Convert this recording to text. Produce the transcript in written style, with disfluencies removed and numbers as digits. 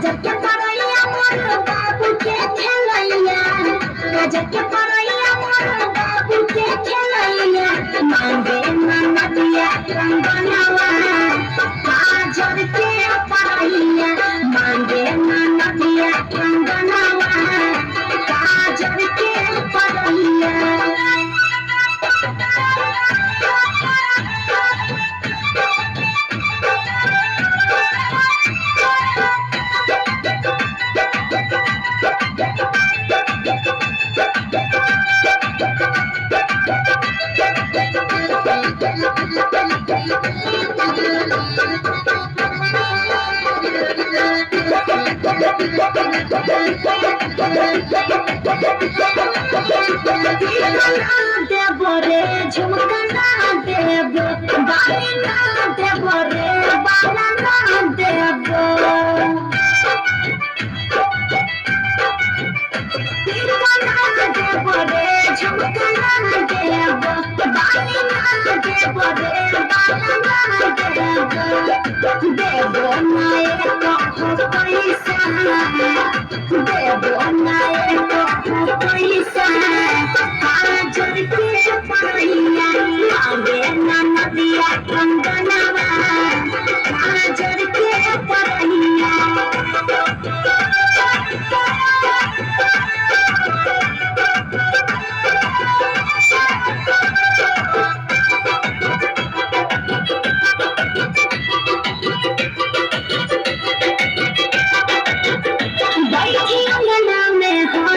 गजब के पड़ैया मोर बाबू के खेलैया गजब के पड़ैया मोर बाबू के खेलैया मांगे ननदिया कंगनवा काजर के पड़ैया मांगे ननदिया कंगनवा काजर के पड़ैया देव रे झुमका ना देव बाली ना देव रे बाला ना देव देव रे झुमका ना देव बाली ना देव रे बाला ना देव देव ना एक पैसा देव